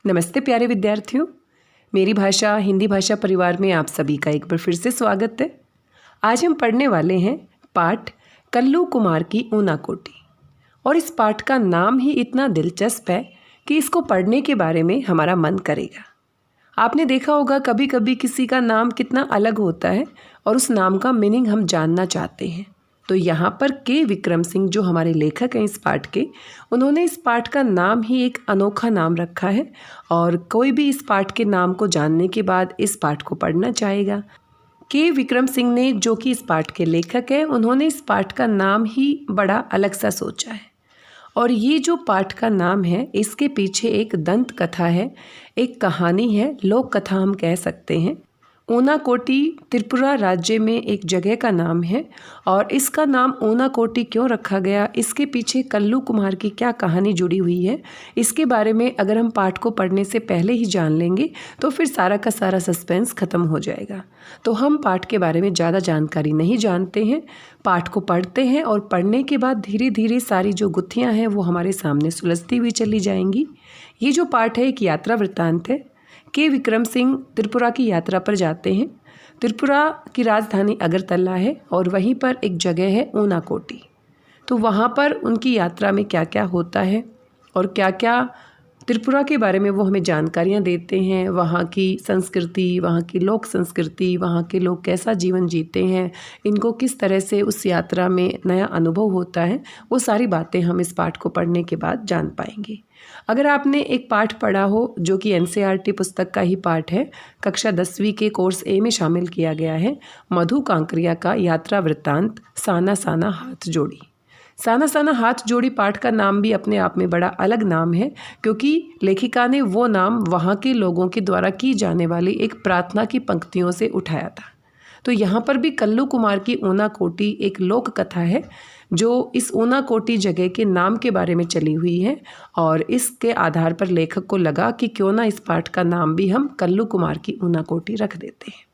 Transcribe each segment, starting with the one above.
नमस्ते प्यारे विद्यार्थियों, मेरी भाषा हिंदी भाषा परिवार में आप सभी का एक बार फिर से स्वागत है। आज हम पढ़ने वाले हैं पाठ कल्लू कुमार की ऊनाकोटी। और इस पाठ का नाम ही इतना दिलचस्प है कि इसको पढ़ने के बारे में हमारा मन करेगा। आपने देखा होगा कभी कभी किसी का नाम कितना अलग होता है और उस नाम का मीनिंग हम जानना चाहते हैं। तो यहाँ पर के विक्रम सिंह जो हमारे लेखक हैं इस पाठ के, उन्होंने इस पाठ का नाम ही एक अनोखा नाम रखा है और कोई भी इस पाठ के नाम को जानने के बाद इस पाठ को पढ़ना चाहेगा। के विक्रम सिंह ने, जो कि इस पाठ के लेखक हैं, उन्होंने इस पाठ का नाम ही बड़ा अलग सा सोचा है। और ये जो पाठ का नाम है, इसके पीछे एक दंत कथा है, एक कहानी है, लोक कथा हम कह सकते हैं। ऊनाकोटी त्रिपुरा राज्य में एक जगह का नाम है और इसका नाम ऊनाकोटी क्यों रखा गया, इसके पीछे कल्लू कुमार की क्या कहानी जुड़ी हुई है, इसके बारे में अगर हम पाठ को पढ़ने से पहले ही जान लेंगे तो फिर सारा का सारा सस्पेंस खत्म हो जाएगा। तो हम पाठ के बारे में ज़्यादा जानकारी नहीं जानते हैं, पाठ को पढ़ते हैं और पढ़ने के बाद धीरे धीरे सारी जो गुत्थियाँ हैं वो हमारे सामने सुलझती हुई चली जाएंगी। ये जो पाठ है एक यात्रा वृत्तांत है। के विक्रम सिंह त्रिपुरा की यात्रा पर जाते हैं। त्रिपुरा की राजधानी अगरतला है और वहीं पर एक जगह है ऊनाकोटी। तो वहाँ पर उनकी यात्रा में क्या क्या होता है और क्या क्या त्रिपुरा के बारे में वो हमें जानकारियाँ देते हैं, वहाँ की संस्कृति, वहाँ की लोक संस्कृति, वहाँ के लोग कैसा जीवन जीते हैं, इनको किस तरह से उस यात्रा में नया अनुभव होता है, वो सारी बातें हम इस पाठ को पढ़ने के बाद जान पाएंगे। अगर आपने एक पाठ पढ़ा हो जो कि एनसीईआरटी पुस्तक का ही पाठ है, कक्षा 10वीं के कोर्स ए में शामिल किया गया है, मधु कांकरिया का यात्रा वृत्तांत साना साना हाथ जोड़ी। साना साना हाथ जोड़ी पाठ का नाम भी अपने आप में बड़ा अलग नाम है, क्योंकि लेखिका ने वो नाम वहाँ के लोगों के द्वारा की जाने वाली एक प्रार्थना की पंक्तियों से उठाया था। तो यहाँ पर भी कल्लू कुमार की ऊनाकोटी एक लोक कथा है जो इस ऊनाकोटी जगह के नाम के बारे में चली हुई है और इसके आधार पर लेखक को लगा कि क्यों ना इस पाठ का नाम भी हम कल्लू कुमार की ऊनाकोटी रख देते हैं।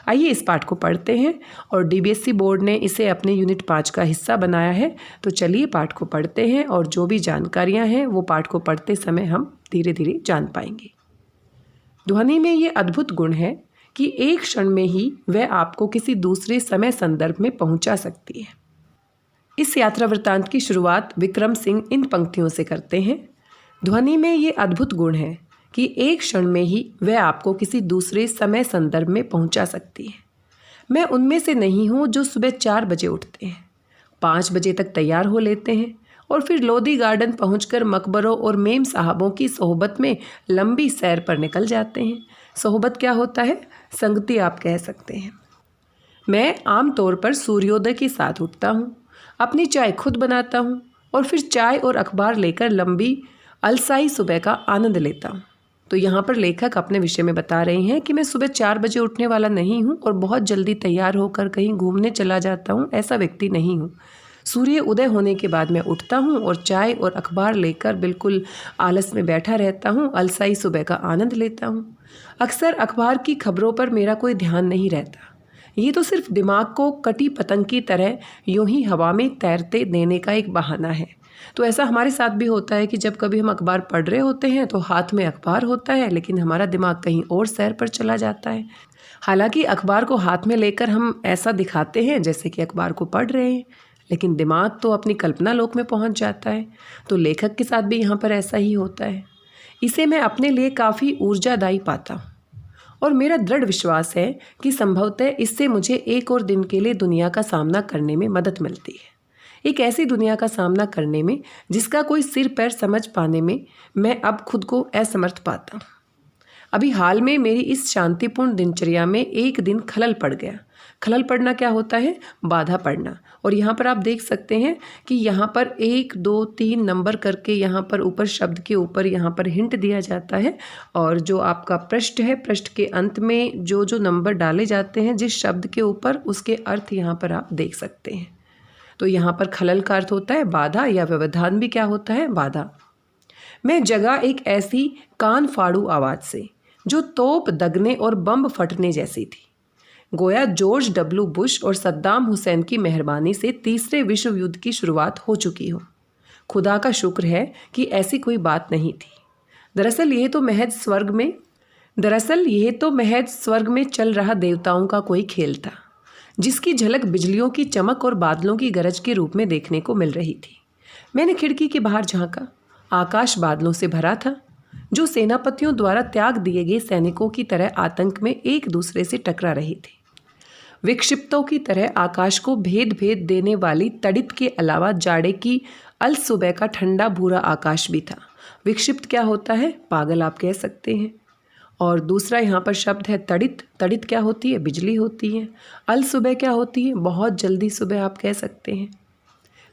आइए इस पाठ को पढ़ते हैं और डीबीएससी बोर्ड ने इसे अपने यूनिट 5 का हिस्सा बनाया है। तो चलिए पाठ को पढ़ते हैं और जो भी जानकारियां हैं वो पाठ को पढ़ते समय हम धीरे धीरे जान पाएंगे। ध्वनि में ये अद्भुत गुण है कि एक क्षण में ही वह आपको किसी दूसरे समय संदर्भ में पहुंचा सकती है। इस यात्रा वृत्तांत की शुरुआत विक्रम सिंह इन पंक्तियों से करते हैं। ध्वनि में ये अद्भुत गुण है कि एक क्षण में ही वह आपको किसी दूसरे समय संदर्भ में पहुंचा सकती है। मैं उनमें से नहीं हूं जो सुबह 4 बजे उठते हैं, 5 बजे तक तैयार हो लेते हैं और फिर लोधी गार्डन पहुंचकर मकबरों और मेम साहबों की सोहबत में लंबी सैर पर निकल जाते हैं। सोहबत क्या होता है? संगति आप कह सकते हैं। मैं आम तौर पर सूर्योदय के साथ उठता हूँ, अपनी चाय खुद बनाता हूँ और फिर चाय और अखबार लेकर लंबी अलसाई सुबह का आनंद लेता हूँ। तो यहाँ पर लेखक अपने विषय में बता रहे हैं कि मैं सुबह 4 बजे उठने वाला नहीं हूँ और बहुत जल्दी तैयार होकर कहीं घूमने चला जाता हूँ, ऐसा व्यक्ति नहीं हूँ। सूर्य उदय होने के बाद मैं उठता हूँ और चाय और अखबार लेकर बिल्कुल आलस में बैठा रहता हूँ, अलसाई सुबह का आनंद लेता हूँ। अक्सर अखबार की खबरों पर मेरा कोई ध्यान नहीं रहता। ये तो सिर्फ दिमाग को कटी पतंग की तरह यूं ही हवा में तैरते देने का एक बहाना है। तो ऐसा हमारे साथ भी होता है कि जब कभी हम अखबार पढ़ रहे होते हैं तो हाथ में अखबार होता है, लेकिन हमारा दिमाग कहीं और सैर पर चला जाता है। हालांकि अखबार को हाथ में लेकर हम ऐसा दिखाते हैं जैसे कि अखबार को पढ़ रहे हैं, लेकिन दिमाग तो अपनी कल्पना लोक में पहुंच जाता है। तो लेखक के साथ भी यहाँ पर ऐसा ही होता है। इसे मैं अपने लिए काफ़ी ऊर्जादायी पाता हूँ और मेरा दृढ़ विश्वास है कि संभवतः इससे मुझे एक और दिन के लिए दुनिया का सामना करने में मदद मिलती है। एक ऐसी दुनिया का सामना करने में जिसका कोई सिर पैर समझ पाने में मैं अब खुद को असमर्थ पाता हूँ। अभी हाल में मेरी इस शांतिपूर्ण दिनचर्या में एक दिन खलल पड़ गया। खलल पड़ना क्या होता है? बाधा पड़ना। और यहाँ पर आप देख सकते हैं कि यहाँ पर 1, 2, 3 नंबर करके यहाँ पर ऊपर शब्द के ऊपर यहाँ पर हिंट दिया जाता है और जो आपका पृष्ठ है, पृष्ठ के अंत में जो जो नंबर डाले जाते हैं जिस शब्द के ऊपर, उसके अर्थ यहाँ पर आप देख सकते हैं। तो यहाँ पर खलल का अर्थ होता है बाधा, या व्यवधान भी क्या होता है? बाधा। मैं जगा एक ऐसी कान फाड़ू आवाज़ से जो तोप दगने और बम फटने जैसी थी। गोया जॉर्ज डब्ल्यू बुश और सद्दाम हुसैन की मेहरबानी से तीसरे विश्व युद्ध की शुरुआत हो चुकी हो। खुदा का शुक्र है कि ऐसी कोई बात नहीं थी। दरअसल यह तो महज स्वर्ग में चल रहा देवताओं का कोई खेल था, जिसकी झलक बिजलियों की चमक और बादलों की गरज के रूप में देखने को मिल रही थी। मैंने खिड़की के बाहर झांका। आकाश बादलों से भरा था, जो सेनापतियों द्वारा त्याग दिए गए सैनिकों की तरह आतंक में एक दूसरे से टकरा रहे थे। विक्षिप्तों की तरह आकाश को भेद देने वाली तड़ित के अलावा जाड़े की अल सुबह का ठंडा भूरा आकाश भी था। विक्षिप्त क्या होता है? पागल आप कह सकते हैं। और दूसरा यहाँ पर शब्द है तड़ित। तड़ित क्या होती है? बिजली होती है। अल सुबह क्या होती है? बहुत जल्दी सुबह आप कह सकते हैं,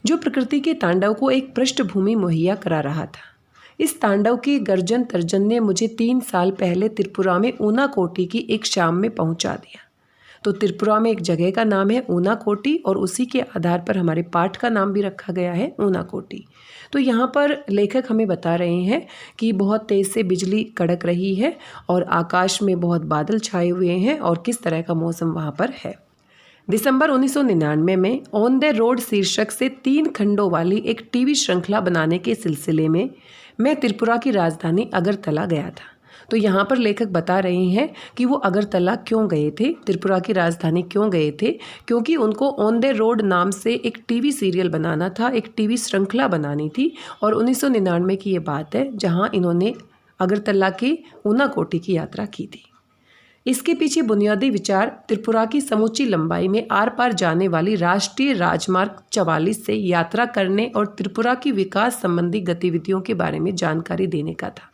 जो प्रकृति के तांडव को एक पृष्ठभूमि मुहैया करा रहा था। इस तांडव की गर्जन तर्जन ने मुझे 3 साल पहले त्रिपुरा में ऊनाकोटी की एक शाम में पहुंचा दिया। तो त्रिपुरा में एक जगह का नाम है ऊनाकोटी और उसी के आधार पर हमारे पाठ का नाम भी रखा गया है ऊनाकोटी। तो यहाँ पर लेखक हमें बता रहे हैं कि बहुत तेज़ से बिजली कड़क रही है और आकाश में बहुत बादल छाए हुए हैं और किस तरह का मौसम वहाँ पर है। दिसंबर 1999 में ऑन द रोड शीर्षक से 3 खंडों वाली एक टीवी श्रृंखला बनाने के सिलसिले में मैं त्रिपुरा की राजधानी अगरतला गया था। तो यहाँ पर लेखक बता रहे हैं कि वो अगरतला क्यों गए थे, त्रिपुरा की राजधानी क्यों गए थे, क्योंकि उनको ऑन द रोड नाम से एक टीवी सीरियल बनाना था, एक टीवी श्रृंखला बनानी थी। और 1999 की ये बात है जहाँ इन्होंने अगरतला के ऊनाकोटी की यात्रा की थी। इसके पीछे बुनियादी विचार त्रिपुरा की समूची लंबाई में आर पार जाने वाली राष्ट्रीय राजमार्ग 44 से यात्रा करने और त्रिपुरा की विकास संबंधी गतिविधियों के बारे में जानकारी देने का था।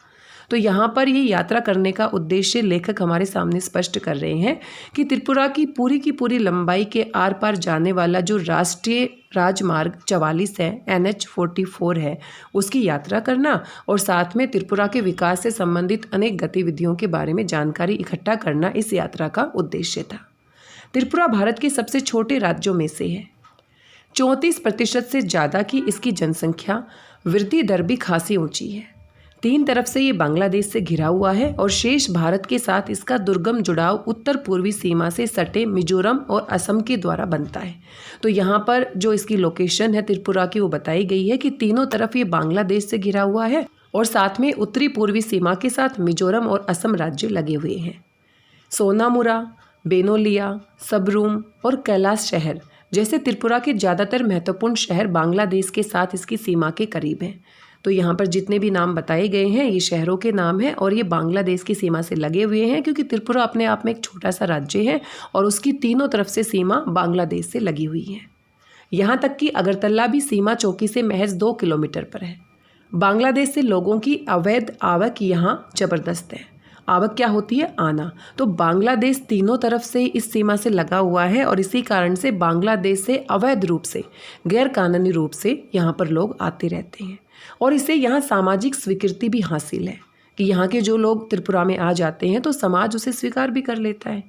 तो यहाँ पर ये यात्रा करने का उद्देश्य लेखक हमारे सामने स्पष्ट कर रहे हैं कि त्रिपुरा की पूरी लंबाई के आर पार जाने वाला जो राष्ट्रीय राजमार्ग 44 है, NH 44 है, उसकी यात्रा करना और साथ में त्रिपुरा के विकास से संबंधित अनेक गतिविधियों के बारे में जानकारी इकट्ठा करना इस यात्रा का उद्देश्य था। त्रिपुरा भारत के सबसे छोटे राज्यों में से है। 34% से ज़्यादा की इसकी जनसंख्या वृद्धि दर भी खासी ऊंची है। 3 तरफ से ये बांग्लादेश से घिरा हुआ है और शेष भारत के साथ इसका दुर्गम जुड़ाव उत्तर पूर्वी सीमा से सटे मिजोरम और असम के द्वारा बनता है। तो यहाँ पर जो इसकी लोकेशन है त्रिपुरा की वो बताई गई है कि तीनों तरफ ये बांग्लादेश से घिरा हुआ है और साथ में उत्तरी पूर्वी सीमा के साथ मिजोरम और असम राज्य लगे हुए हैं। सोनामुरा, बेनोलिया, सबरूम और कैलाश शहर जैसे त्रिपुरा के ज़्यादातर महत्वपूर्ण शहर बांग्लादेश के साथ इसकी सीमा के करीब हैं। तो यहाँ पर जितने भी नाम बताए गए हैं ये शहरों के नाम हैं और ये बांग्लादेश की सीमा से लगे हुए हैं, क्योंकि त्रिपुरा अपने आप में एक छोटा सा राज्य है और उसकी तीनों तरफ से सीमा बांग्लादेश से लगी हुई है। यहाँ तक कि अगरतला भी सीमा चौकी से महज 2 किलोमीटर पर है। बांग्लादेश से लोगों की अवैध आवक यहाँ ज़बरदस्त है। आवक क्या होती है? आना। तो बांग्लादेश तीनों तरफ से इस सीमा से लगा हुआ है और इसी कारण से बांग्लादेश से अवैध रूप से, गैर कानूनी रूप से यहाँ पर लोग आते रहते हैं और इससे यहाँ सामाजिक स्वीकृति भी हासिल है कि यहाँ के जो लोग त्रिपुरा में आ जाते हैं तो समाज उसे स्वीकार भी कर लेता है।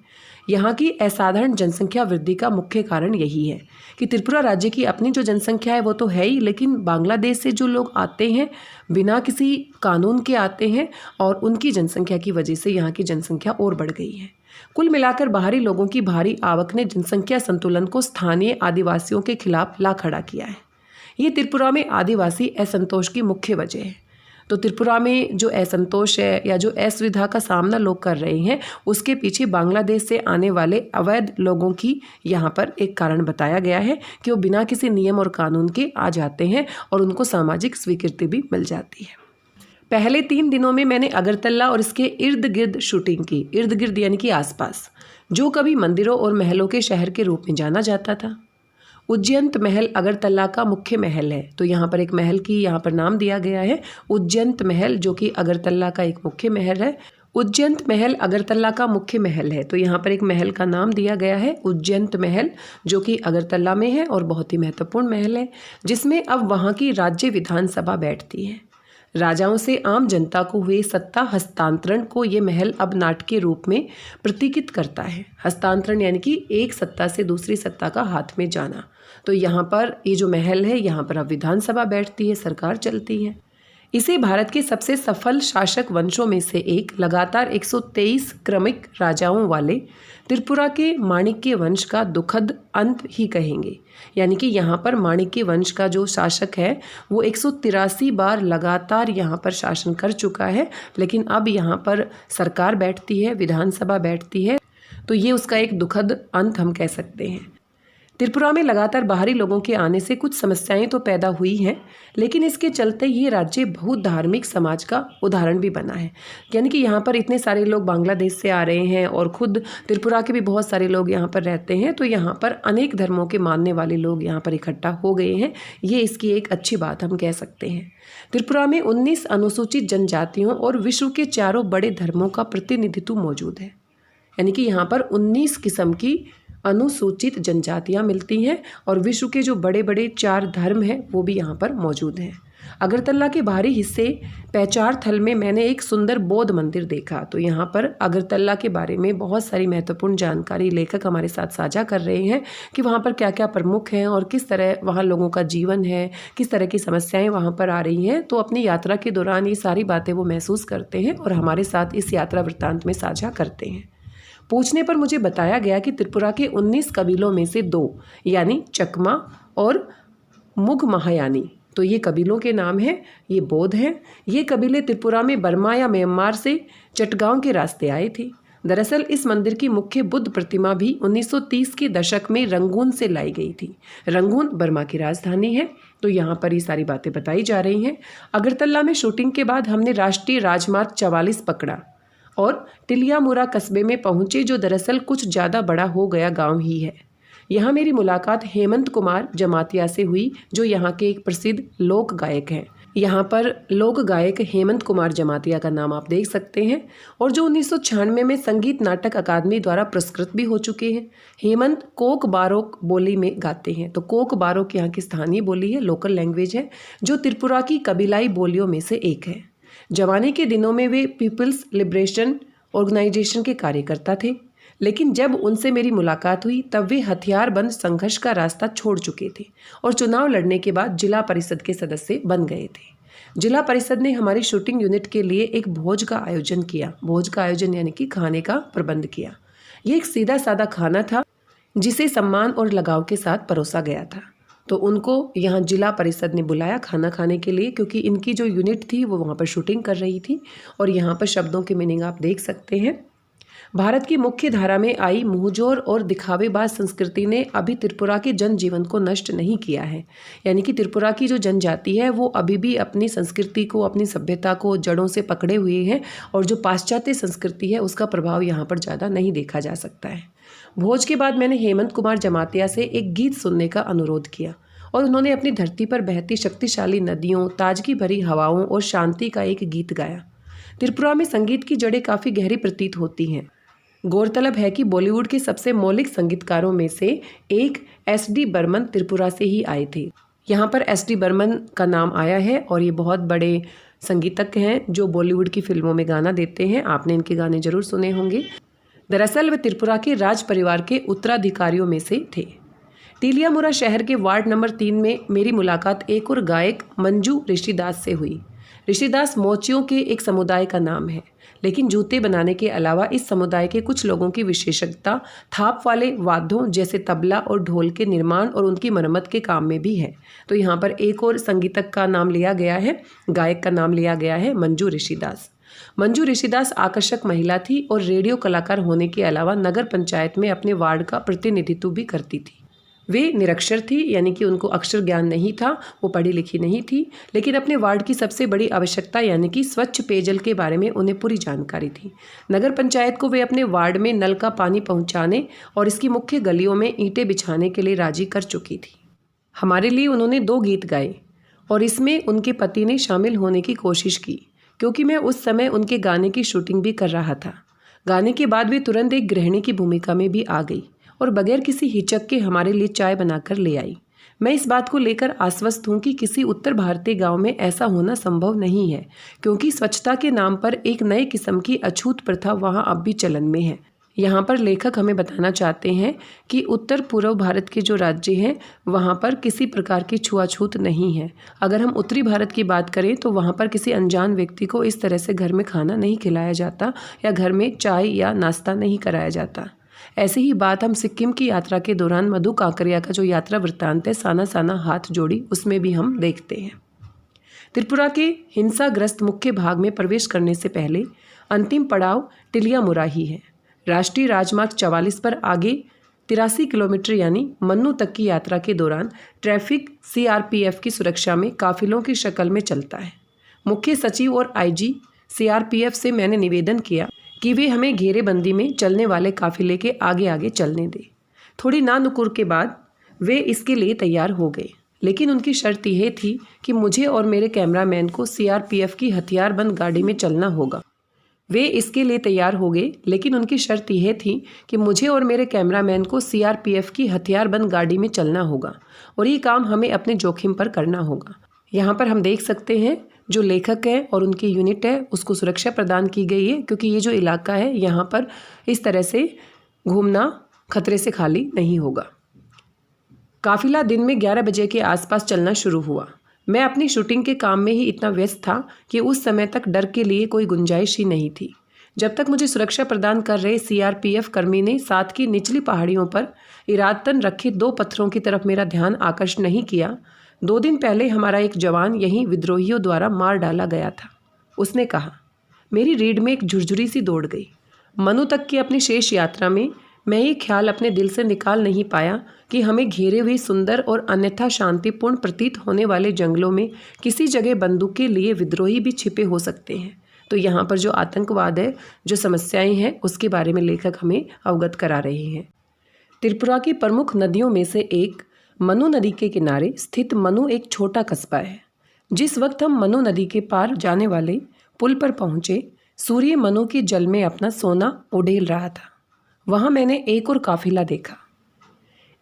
यहाँ की असाधारण जनसंख्या वृद्धि का मुख्य कारण यही है कि त्रिपुरा राज्य की अपनी जो जनसंख्या है वो तो है ही, लेकिन बांग्लादेश से जो लोग आते हैं बिना किसी कानून के आते हैं और उनकी जनसंख्या की वजह से यहाँ की जनसंख्या और बढ़ गई है। कुल मिलाकर बाहरी लोगों की भारी आवक ने जनसंख्या संतुलन को स्थानीय आदिवासियों के खिलाफ ला खड़ा किया है। ये त्रिपुरा में आदिवासी असंतोष की मुख्य वजह है। तो त्रिपुरा में जो असंतोष है या जो असुविधा का सामना लोग कर रहे हैं उसके पीछे बांग्लादेश से आने वाले अवैध लोगों की यहाँ पर एक कारण बताया गया है कि वो बिना किसी नियम और कानून के आ जाते हैं और उनको सामाजिक स्वीकृति भी मिल जाती है। पहले 3 दिनों में मैंने अगरतला और इसके इर्द गिर्द शूटिंग की। इर्द गिर्द यानी कि आसपास, जो कभी मंदिरों और महलों के शहर के रूप में जाना जाता था। उज्जैंत महल अगरतला का मुख्य महल है। तो यहाँ पर एक महल की यहाँ पर नाम दिया गया है उज्जैंत महल, जो कि अगरतला का एक मुख्य महल है। उज्जैंत महल अगरतला का मुख्य महल है। तो यहाँ पर एक महल का नाम दिया गया है उज्जैंत महल, जो कि अगरतला में है और बहुत ही महत्वपूर्ण महल है, जिसमें अब वहाँ की राज्य विधानसभा बैठती है। राजाओं से आम जनता को हुए सत्ता हस्तांतरण को ये महल अब नाटकीय रूप में प्रतीकित करता है। हस्तांतरण यानी कि एक सत्ता से दूसरी सत्ता का हाथ में जाना। तो यहाँ पर ये जो महल है यहाँ पर अब विधानसभा बैठती है, सरकार चलती है। इसे भारत के सबसे सफल शासक वंशों में से एक, लगातार 123 क्रमिक राजाओं वाले त्रिपुरा के माणिक्य वंश का दुखद अंत ही कहेंगे। यानी कि यहाँ पर माणिक्य वंश का जो शासक है वो 183 बार लगातार यहाँ पर शासन कर चुका है, लेकिन अब यहाँ पर सरकार बैठती है, विधानसभा बैठती है, तो ये उसका एक दुखद अंत हम कह सकते हैं। त्रिपुरा में लगातार बाहरी लोगों के आने से कुछ समस्याएं तो पैदा हुई हैं, लेकिन इसके चलते ये राज्य बहुत धार्मिक समाज का उदाहरण भी बना है। यानी कि यहाँ पर इतने सारे लोग बांग्लादेश से आ रहे हैं और ख़ुद त्रिपुरा के भी बहुत सारे लोग यहाँ पर रहते हैं, तो यहाँ पर अनेक धर्मों के मानने वाले लोग यहाँ पर इकट्ठा हो गए हैं। ये इसकी एक अच्छी बात हम कह सकते हैं। त्रिपुरा में 19 अनुसूचित जनजातियों और विश्व के चारों बड़े धर्मों का प्रतिनिधित्व मौजूद है। यानी कि यहाँ पर 19 किस्म की अनुसूचित जनजातियाँ मिलती हैं और विश्व के जो बड़े बड़े 4 धर्म हैं वो भी यहाँ पर मौजूद हैं। अगरतला के बाहरी हिस्से पैचार थल में मैंने एक सुंदर बौद्ध मंदिर देखा। तो यहाँ पर अगरतला के बारे में बहुत सारी महत्वपूर्ण जानकारी लेखक हमारे साथ साझा कर रहे हैं कि वहाँ पर क्या क्या प्रमुख हैं और किस तरह वहाँ लोगों का जीवन है, किस तरह की समस्याएं वहाँ पर आ रही हैं। तो अपनी यात्रा के दौरान ये सारी बातें वो महसूस करते हैं और हमारे साथ इस यात्रा वृत्तांत में साझा करते हैं। पूछने पर मुझे बताया गया कि त्रिपुरा के 19 कबीलों में से 2 यानी चकमा और मुघ महायानी, तो ये कबीलों के नाम हैं, ये बौद्ध हैं। ये कबीले त्रिपुरा में बर्मा या म्यांमार से चटगांव के रास्ते आए थे। दरअसल इस मंदिर की मुख्य बुद्ध प्रतिमा भी 1930 के दशक में रंगून से लाई गई थी। रंगून बर्मा की राजधानी है। तो यहाँ पर ये सारी बातें बताई जा रही हैं। अगरतला में शूटिंग के बाद हमने राष्ट्रीय राजमार्ग 44 पकड़ा और टिलियामुरा कस्बे में पहुँचे, जो दरअसल कुछ ज़्यादा बड़ा हो गया गांव ही है। यहाँ मेरी मुलाकात हेमंत कुमार जमातिया से हुई, जो यहाँ के एक प्रसिद्ध लोक गायक हैं। यहाँ पर लोक गायक हेमंत कुमार जमातिया का नाम आप देख सकते हैं और जो 1996 में संगीत नाटक अकादमी द्वारा पुरस्कृत भी हो चुके हैं। हेमंत कोक बारोक बोली में गाते हैं। तो कोक बारोक यहाँ की स्थानीय बोली है, लोकल लैंग्वेज है, जो त्रिपुरा की कबीलाई बोलियों में से एक है। जवानी के दिनों में वे पीपल्स लिबरेशन ऑर्गेनाइजेशन के कार्यकर्ता थे, लेकिन जब उनसे मेरी मुलाकात हुई तब वे हथियारबंद संघर्ष का रास्ता छोड़ चुके थे और चुनाव लड़ने के बाद जिला परिषद के सदस्य बन गए थे। जिला परिषद ने हमारी शूटिंग यूनिट के लिए एक भोज का आयोजन किया। भोज का आयोजन यानी कि खाने का प्रबंध किया। ये एक सीधा साधा खाना था जिसे सम्मान और लगाव के साथ परोसा गया था। तो उनको यहाँ जिला परिषद ने बुलाया खाना खाने के लिए, क्योंकि इनकी जो यूनिट थी वो वहाँ पर शूटिंग कर रही थी। और यहाँ पर शब्दों की मीनिंग आप देख सकते हैं। भारत की मुख्य धारा में आई मुंहजोर और दिखावेबाज संस्कृति ने अभी त्रिपुरा के जनजीवन को नष्ट नहीं किया है। यानी कि त्रिपुरा की जो जनजाति है वो अभी भी अपनी संस्कृति को, अपनी सभ्यता को जड़ों से पकड़े हुए हैं और जो पाश्चात्य संस्कृति है उसका प्रभाव यहाँ पर ज़्यादा नहीं देखा जा सकता है। भोज के बाद मैंने हेमंत कुमार जमातिया से एक गीत सुनने का अनुरोध किया और उन्होंने अपनी धरती पर बहती शक्तिशाली नदियों, ताजगी भरी हवाओं और शांति का एक गीत गाया। त्रिपुरा में संगीत की जड़ें काफ़ी गहरी प्रतीत होती हैं। गौरतलब है कि बॉलीवुड के सबसे मौलिक संगीतकारों में से एक एस.डी. बर्मन त्रिपुरा से ही आए थे। यहाँ पर एस.डी. बर्मन का नाम आया है और ये बहुत बड़े संगीतज्ञ हैं जो बॉलीवुड की फिल्मों में गाना देते हैं। आपने इनके गाने जरूर सुने होंगे। दरअसल वे त्रिपुरा के राज परिवार के उत्तराधिकारियों में से थे। टिलियामुरा शहर के वार्ड नंबर 3 में मेरी मुलाकात एक और गायक मंजू ऋषिदास से हुई। ऋषिदास मोचियों के एक समुदाय का नाम है, लेकिन जूते बनाने के अलावा इस समुदाय के कुछ लोगों की विशेषज्ञता थाप वाले वाद्यों जैसे तबला और ढोल के निर्माण और उनकी मरम्मत के काम में भी है। तो यहाँ पर एक और संगीतज्ञ का नाम लिया गया है, गायक का नाम लिया गया है मंजू ऋषिदास। मंजू ऋषिदास आकर्षक महिला थी और रेडियो कलाकार होने के अलावा नगर पंचायत में अपने वार्ड का प्रतिनिधित्व भी करती थी। वे निरक्षर थी, यानी कि उनको अक्षर ज्ञान नहीं था, वो पढ़ी लिखी नहीं थी, लेकिन अपने वार्ड की सबसे बड़ी आवश्यकता यानी कि स्वच्छ पेयजल के बारे में उन्हें पूरी जानकारी थी। नगर पंचायत को वे अपने वार्ड में नल का पानी पहुंचाने और इसकी मुख्य गलियों में ईंटें बिछाने के लिए राजी कर चुकी थी। हमारे लिए उन्होंने 2 गीत गाए और इसमें उनके पति ने शामिल होने की कोशिश की, क्योंकि मैं उस समय उनके गाने की शूटिंग भी कर रहा था। गाने के बाद वे तुरंत एक गृहिणी की भूमिका में भी आ गई और बगैर किसी हिचक के हमारे लिए चाय बनाकर ले आई। मैं इस बात को लेकर आश्वस्त हूँ कि किसी उत्तर भारतीय गांव में ऐसा होना संभव नहीं है, क्योंकि स्वच्छता के नाम पर एक नए किस्म की अछूत प्रथा वहाँ अब भी चलन में है। यहाँ पर लेखक हमें बताना चाहते हैं कि उत्तर पूर्व भारत के जो राज्य हैं वहाँ पर किसी प्रकार की छुआछूत नहीं है। अगर हम उत्तरी भारत की बात करें तो वहाँ पर किसी अनजान व्यक्ति को इस तरह से घर में खाना नहीं खिलाया जाता या घर में चाय या नाश्ता नहीं कराया जाता। ऐसी ही बात हम सिक्किम की यात्रा के दौरान मधु काकरिया का जो यात्रा वृत्तांत है, साना साना हाथ जोड़ी, उसमें भी हम देखते हैं। त्रिपुरा के हिंसाग्रस्त मुख्य भाग में प्रवेश करने से पहले अंतिम पड़ाव टिलियामुरा ही है। राष्ट्रीय राजमार्ग 44 पर आगे 83 किलोमीटर यानी मन्नू तक की यात्रा के दौरान ट्रैफिक सीआरपीएफ की सुरक्षा में काफिलों की शक्ल में चलता है। मुख्य सचिव और आईजी सीआरपीएफ से मैंने निवेदन किया कि वे हमें घेरेबंदी में चलने वाले काफिले के आगे आगे चलने दें। थोड़ी नानुकुर के बाद वे इसके लिए तैयार हो गए, लेकिन उनकी शर्त यह थी कि मुझे और मेरे कैमरामैन को सीआरपीएफ की हथियारबंद गाड़ी में चलना होगा। वे इसके लिए तैयार हो गए, लेकिन उनकी शर्त यह थी कि मुझे और मेरे कैमरामैन को सीआरपीएफ की हथियारबंद गाड़ी में चलना होगा और ये काम हमें अपने जोखिम पर करना होगा। यहाँ पर हम देख सकते हैं जो लेखक है और उनकी यूनिट है उसको सुरक्षा प्रदान की गई है, क्योंकि ये जो इलाका है यहाँ पर इस तरह से घूमना खतरे से खाली नहीं होगा। काफिला दिन में 11 बजे के आसपास चलना शुरू हुआ। मैं अपनी शूटिंग के काम में ही इतना व्यस्त था कि उस समय तक डर के लिए कोई गुंजाइश ही नहीं थी। जब तक मुझे सुरक्षा प्रदान कर रहे सीआरपीएफ कर्मी ने साथ की निचली पहाड़ियों पर इरादतन रखे 2 पत्थरों की तरफ मेरा ध्यान आकर्षित नहीं किया। 2 दिन पहले हमारा एक जवान यहीं विद्रोहियों द्वारा मार डाला गया था, उसने कहा। मेरी रीढ़ में एक झुरझुरी सी दौड़ गई। मनु तक की अपनी शेष यात्रा में मैं ये ख्याल अपने दिल से निकाल नहीं पाया कि हमें घेरे हुए सुंदर और अन्यथा शांतिपूर्ण प्रतीत होने वाले जंगलों में किसी जगह बंदूकें लिए विद्रोही भी छिपे हो सकते हैं। तो यहाँ पर जो आतंकवाद है, जो समस्याएं हैं, उसके बारे में लेखक हमें अवगत करा रहे हैं। त्रिपुरा की प्रमुख नदियों में से एक मनु नदी के किनारे स्थित मनु एक छोटा कस्बा है। जिस वक्त हम मनु नदी के पार जाने वाले पुल पर पहुँचे, सूर्य मनु के जल में अपना सोना उड़ेल रहा था। वहाँ मैंने एक और काफिला देखा।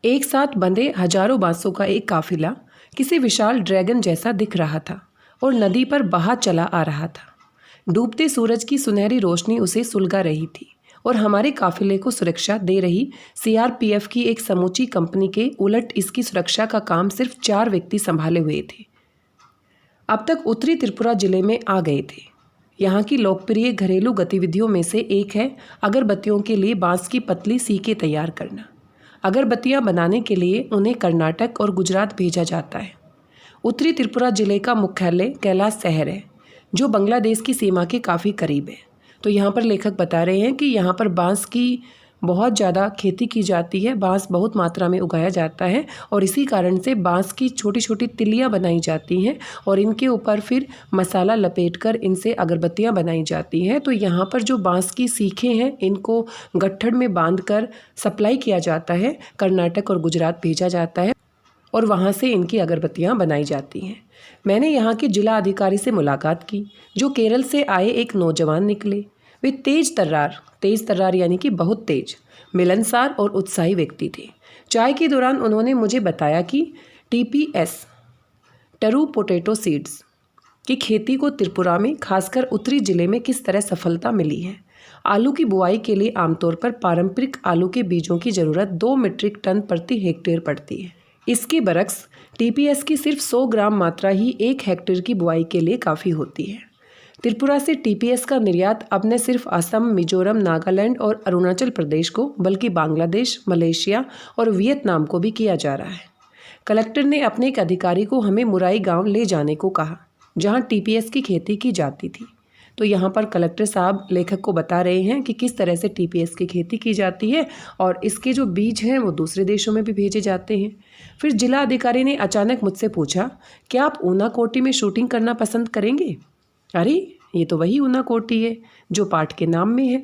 एक साथ बंधे हजारों बांसों का एक काफिला किसी विशाल ड्रैगन जैसा दिख रहा था और नदी पर बहा चला आ रहा था। डूबते सूरज की सुनहरी रोशनी उसे सुलगा रही थी और हमारे काफिले को सुरक्षा दे रही सीआरपीएफ की एक समूची कंपनी के उलट इसकी सुरक्षा का काम सिर्फ 4 व्यक्ति संभाले हुए थे। अब तक उत्तरी त्रिपुरा जिले में आ गए थे। यहाँ की लोकप्रिय घरेलू गतिविधियों में से एक है अगरबत्तियों के लिए बांस की पतली सीकें तैयार करना। अगरबत्तियाँ बनाने के लिए उन्हें कर्नाटक और गुजरात भेजा जाता है। उत्तरी त्रिपुरा जिले का मुख्यालय कैलाश शहर है, जो बांग्लादेश की सीमा के काफ़ी करीब है। तो यहाँ पर लेखक बता रहे हैं कि यहाँ पर बांस की बहुत ज़्यादा खेती की जाती है, बांस बहुत मात्रा में उगाया जाता है और इसी कारण से बांस की छोटी छोटी तिलियाँ बनाई जाती हैं और इनके ऊपर फिर मसाला लपेटकर इनसे अगरबत्तियाँ बनाई जाती हैं। तो यहाँ पर जो बांस की सीखें हैं, इनको गट्ठड़ में बांधकर सप्लाई किया जाता है, कर्नाटक और गुजरात भेजा जाता है और वहाँ से इनकी अगरबत्तियाँ बनाई जाती हैं। मैंने यहाँ के जिला अधिकारी से मुलाकात की, जो केरल से आए एक नौजवान निकले। वे तेज तर्रार यानी कि बहुत तेज, मिलनसार और उत्साही व्यक्ति थे। चाय के दौरान उन्होंने मुझे बताया कि टीपीएस टरू पोटैटो सीड्स की खेती को त्रिपुरा में खासकर उत्तरी जिले में किस तरह सफलता मिली है। आलू की बुआई के लिए आमतौर पर पारंपरिक आलू के बीजों की ज़रूरत 2 मीट्रिक टन प्रति हेक्टेयर पड़ती है। इसके बरक्स टीपीएस की सिर्फ 100 ग्राम मात्रा ही 1 हेक्टेयर की बुआई के लिए काफ़ी होती है। त्रिपुरा से टीपीएस का निर्यात अब न सिर्फ असम, मिजोरम, नागालैंड और अरुणाचल प्रदेश को, बल्कि बांग्लादेश, मलेशिया और वियतनाम को भी किया जा रहा है। कलेक्टर ने अपने एक अधिकारी को हमें मुराई गांव ले जाने को कहा, जहां टीपीएस की खेती की जाती थी। तो यहाँ पर कलेक्टर साहब लेखक को बता रहे हैं कि किस तरह से टीपीएस की खेती की जाती है और इसके जो बीज हैं वो दूसरे देशों में भी भेजे जाते हैं। फिर जिला अधिकारी ने अचानक मुझसे पूछा, क्या आप ऊनाकोटी में शूटिंग करना पसंद करेंगे? अरे ये तो वही ऊनाकोटी है जो पाठ के नाम में है।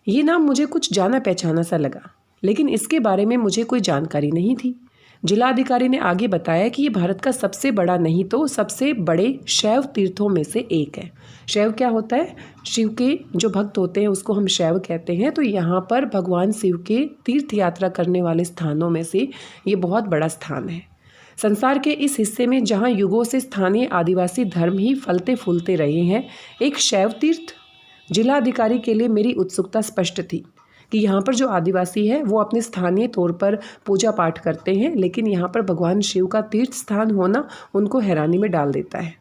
ये नाम मुझे कुछ जाना पहचाना सा लगा, लेकिन इसके बारे में मुझे कोई जानकारी नहीं थी। जिला अधिकारी ने आगे बताया कि ये भारत का सबसे बड़ा नहीं तो सबसे बड़े शैव तीर्थों में से एक है। शैव क्या होता है? शिव के जो भक्त होते हैं उसको हम शैव कहते हैं। तो यहाँ पर भगवान शिव के तीर्थ यात्रा करने वाले स्थानों में से ये बहुत बड़ा स्थान है। संसार के इस हिस्से में जहाँ युगों से स्थानीय आदिवासी धर्म ही फलते फूलते रहे हैं, एक शैव तीर्थ। जिला अधिकारी के लिए मेरी उत्सुकता स्पष्ट थी कि यहाँ पर जो आदिवासी है वो अपने स्थानीय तौर पर पूजा पाठ करते हैं, लेकिन यहाँ पर भगवान शिव का तीर्थ स्थान होना उनको हैरानी में डाल देता है।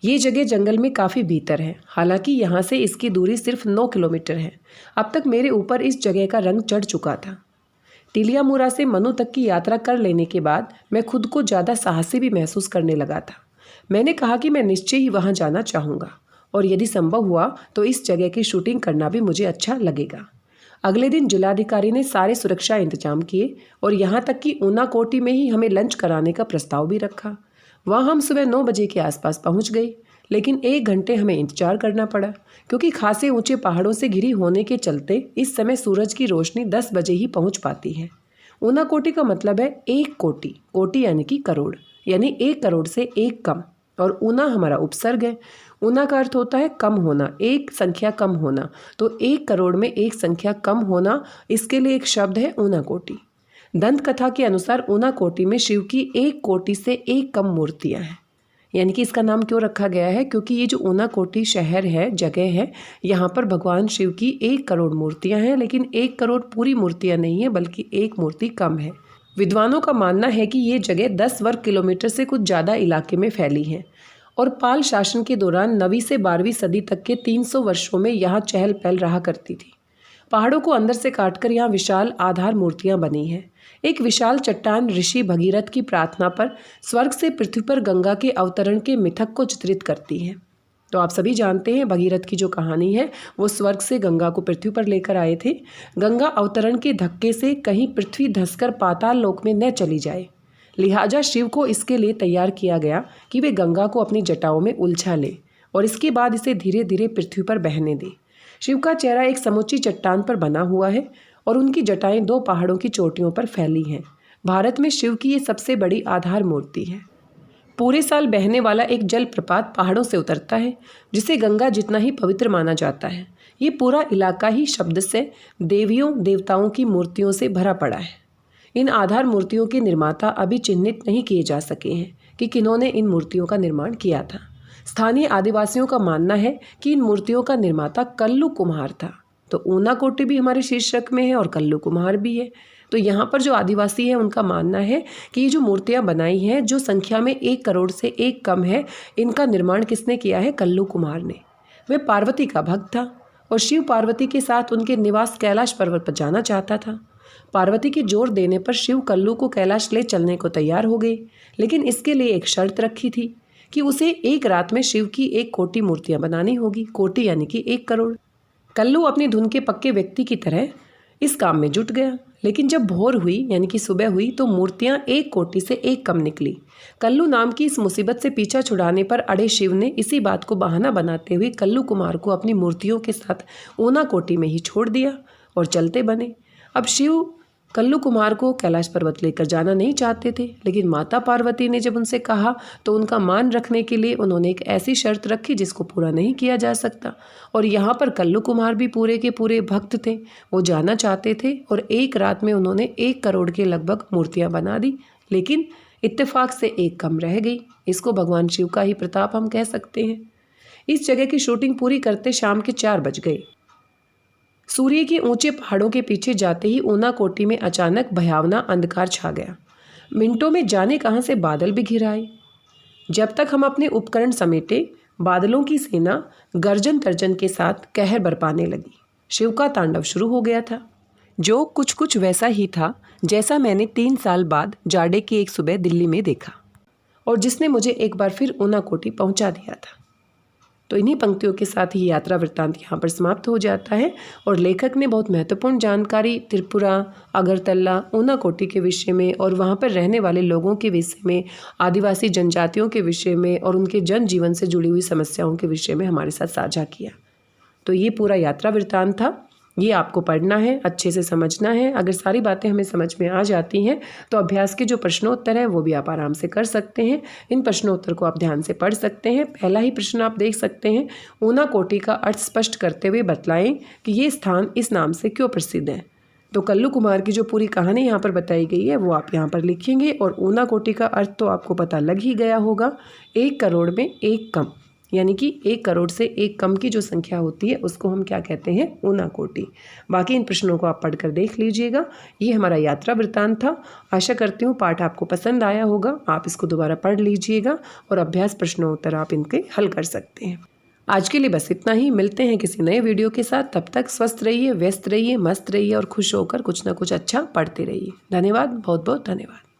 ये जगह जंगल में काफ़ी भीतर है, हालांकि यहाँ से इसकी दूरी सिर्फ 9 किलोमीटर है। अब तक मेरे ऊपर इस जगह का रंग चढ़ चुका था। टिलियामुरा से मनु तक की यात्रा कर लेने के बाद मैं खुद को ज़्यादा साहसी भी महसूस करने लगा था। मैंने कहा कि मैं निश्चय ही वहाँ जाना चाहूँगा और यदि संभव हुआ तो इस जगह की शूटिंग करना भी मुझे अच्छा लगेगा। अगले दिन जिलाधिकारी ने सारे सुरक्षा इंतजाम किए और यहाँ तक कि ऊनाकोटी में ही हमें लंच कराने का प्रस्ताव भी रखा। वहाँ हम सुबह 9 बजे के आसपास पहुँच गए, लेकिन 1 घंटे हमें इंतजार करना पड़ा क्योंकि खासे ऊंचे पहाड़ों से घिरी होने के चलते इस समय सूरज की रोशनी 10 बजे ही पहुँच पाती है। ऊनाकोटी का मतलब है 1 कोटि, कोटि यानी कि करोड़, यानी 1 करोड़ से 1 कम, और ऊना हमारा उपसर्ग है। ऊना का अर्थ होता है कम होना, एक संख्या कम होना, तो 1 करोड़ में एक संख्या कम होना, इसके लिए एक शब्द है ऊनाकोटी। दंत कथा के अनुसार ऊनाकोटी में शिव की 1 कोटि से 1 कम मूर्तियां हैं। यानी कि इसका नाम क्यों रखा गया है, क्योंकि ये जो ऊनाकोटी शहर है, जगह है, यहाँ पर भगवान शिव की 1 करोड़ मूर्तियाँ हैं, लेकिन 1 करोड़ पूरी मूर्तियाँ नहीं है, बल्कि 1 मूर्ति कम है। विद्वानों का मानना है कि ये जगह 10 वर्ग किलोमीटर से कुछ ज़्यादा इलाके में फैली है और पाल शासन के दौरान 9वीं से 12वीं सदी तक के 300 वर्षों में यहाँ चहल पहल रहा करती थी। पहाड़ों को अंदर से काटकर यहाँ विशाल आधार मूर्तियाँ बनी हैं। एक विशाल चट्टान ऋषि भगीरथ की प्रार्थना पर स्वर्ग से पृथ्वी पर गंगा के अवतरण के मिथक को चित्रित करती है। तो आप सभी जानते हैं भगीरथ की जो कहानी है, वो स्वर्ग से गंगा को पृथ्वी पर लेकर आए थे। गंगा अवतरण के धक्के से कहीं पृथ्वी धंसकर पाताल लोक में न चली जाए, लिहाजा शिव को इसके लिए तैयार किया गया कि वे गंगा को अपनी जटाओं में उलझा ले और इसके बाद इसे धीरे धीरे पृथ्वी पर बहने दे। शिव का चेहरा एक समूची चट्टान पर बना हुआ है और उनकी जटाएं 2 पहाड़ों की चोटियों पर फैली हैं। भारत में शिव की ये सबसे बड़ी आधार मूर्ति है। पूरे साल बहने वाला एक जलप्रपात पहाड़ों से उतरता है, जिसे गंगा जितना ही पवित्र माना जाता है। ये पूरा इलाका ही शब्द से देवियों देवताओं की मूर्तियों से भरा पड़ा है। इन आधार मूर्तियों के निर्माता अभी चिन्हित नहीं किए जा सके हैं कि किन्होंने इन मूर्तियों का निर्माण किया था। स्थानीय आदिवासियों का मानना है कि इन मूर्तियों का निर्माता कल्लू कुम्हार था। तो ऊनाकोटी भी हमारे शीर्षक में है और कल्लू कुम्हार भी है। तो यहाँ पर जो आदिवासी है उनका मानना है कि ये जो मूर्तियाँ बनाई हैं, जो संख्या में 1 करोड़ से 1 कम है, इनका निर्माण किसने किया है? कल्लू कुम्हार ने। वह पार्वती का भक्त था और शिव पार्वती के साथ उनके निवास कैलाश पर्वत पर जाना चाहता था। पार्वती के जोर देने पर शिव कल्लू को कैलाश ले चलने को तैयार हो गए, लेकिन इसके लिए एक शर्त रखी थी कि उसे 1 रात में शिव की 1 कोटि मूर्तियाँ बनानी होगी। कोटि यानी कि 1 करोड़। कल्लू अपनी धुन के पक्के व्यक्ति की तरह इस काम में जुट गया, लेकिन जब भोर हुई यानी कि सुबह हुई तो मूर्तियां 1 कोटि से 1 कम निकली। कल्लू नाम की इस मुसीबत से पीछा छुड़ाने पर अड़े शिव ने इसी बात को बहाना बनाते हुए कल्लू कुमार को अपनी मूर्तियों के साथ ऊनाकोटी में ही छोड़ दिया और चलते बने। अब शिव कल्लू कुमार को कैलाश पर्वत लेकर जाना नहीं चाहते थे, लेकिन माता पार्वती ने जब उनसे कहा तो उनका मान रखने के लिए उन्होंने एक ऐसी शर्त रखी जिसको पूरा नहीं किया जा सकता। और यहाँ पर कल्लू कुमार भी पूरे के पूरे भक्त थे, वो जाना चाहते थे और 1 रात में उन्होंने 1 करोड़ के लगभग मूर्तियाँ बना दी, लेकिन इत्तेफाक से 1 कम रह गई। इसको भगवान शिव का ही प्रताप हम कह सकते हैं। इस जगह की शूटिंग पूरी करते शाम के 4 बज गए। सूर्य के ऊंचे पहाड़ों के पीछे जाते ही ऊनाकोटी में अचानक भयावना अंधकार छा गया। मिनटों में जाने कहाँ से बादल भी घिर आए। जब तक हम अपने उपकरण समेटे, बादलों की सेना गर्जन तर्जन के साथ कहर बरपाने लगी। शिव का तांडव शुरू हो गया था, जो कुछ कुछ वैसा ही था जैसा मैंने 3 साल बाद जाड़े की एक सुबह दिल्ली में देखा और जिसने मुझे एक बार फिर ऊनाकोटी पहुंचा दिया था। तो इन्हीं पंक्तियों के साथ ही यात्रा वृत्तांत यहाँ पर समाप्त हो जाता है और लेखक ने बहुत महत्वपूर्ण जानकारी त्रिपुरा, अगरतला, ऊनाकोटी के विषय में और वहाँ पर रहने वाले लोगों के विषय में, आदिवासी जनजातियों के विषय में और उनके जनजीवन से जुड़ी हुई समस्याओं के विषय में हमारे साथ साझा किया। तो ये पूरा यात्रा वृत्तांत था। ये आपको पढ़ना है, अच्छे से समझना है। अगर सारी बातें हमें समझ में आ जाती हैं तो अभ्यास के जो प्रश्नोत्तर हैं वो भी आप आराम से कर सकते हैं। इन प्रश्नोत्तर को आप ध्यान से पढ़ सकते हैं। पहला ही प्रश्न आप देख सकते हैं, ऊनाकोटी का अर्थ स्पष्ट करते हुए बतलाएं कि ये स्थान इस नाम से क्यों प्रसिद्ध है। तो कल्लू कुमार की जो पूरी कहानी यहाँ पर बताई गई है वो आप यहाँ पर लिखेंगे और ऊनाकोटी का अर्थ तो आपको पता लग ही गया होगा, 1 करोड़ में 1 कम, यानी कि 1 करोड़ से एक कम की जो संख्या होती है उसको हम क्या कहते हैं, ऊना कोटि। बाकी इन प्रश्नों को आप पढ़कर देख लीजिएगा। ये हमारा यात्रा वृत्तांत था। आशा करती हूँ पाठ आपको पसंद आया होगा। आप इसको दोबारा पढ़ लीजिएगा और अभ्यास प्रश्नोत्तर आप इनके हल कर सकते हैं। आज के लिए बस इतना ही। मिलते हैं किसी नए वीडियो के साथ। तब तक स्वस्थ रहिए, व्यस्त रहिए, मस्त रहिए और खुश होकर कुछ ना कुछ अच्छा पढ़ते रहिए। धन्यवाद, बहुत बहुत धन्यवाद।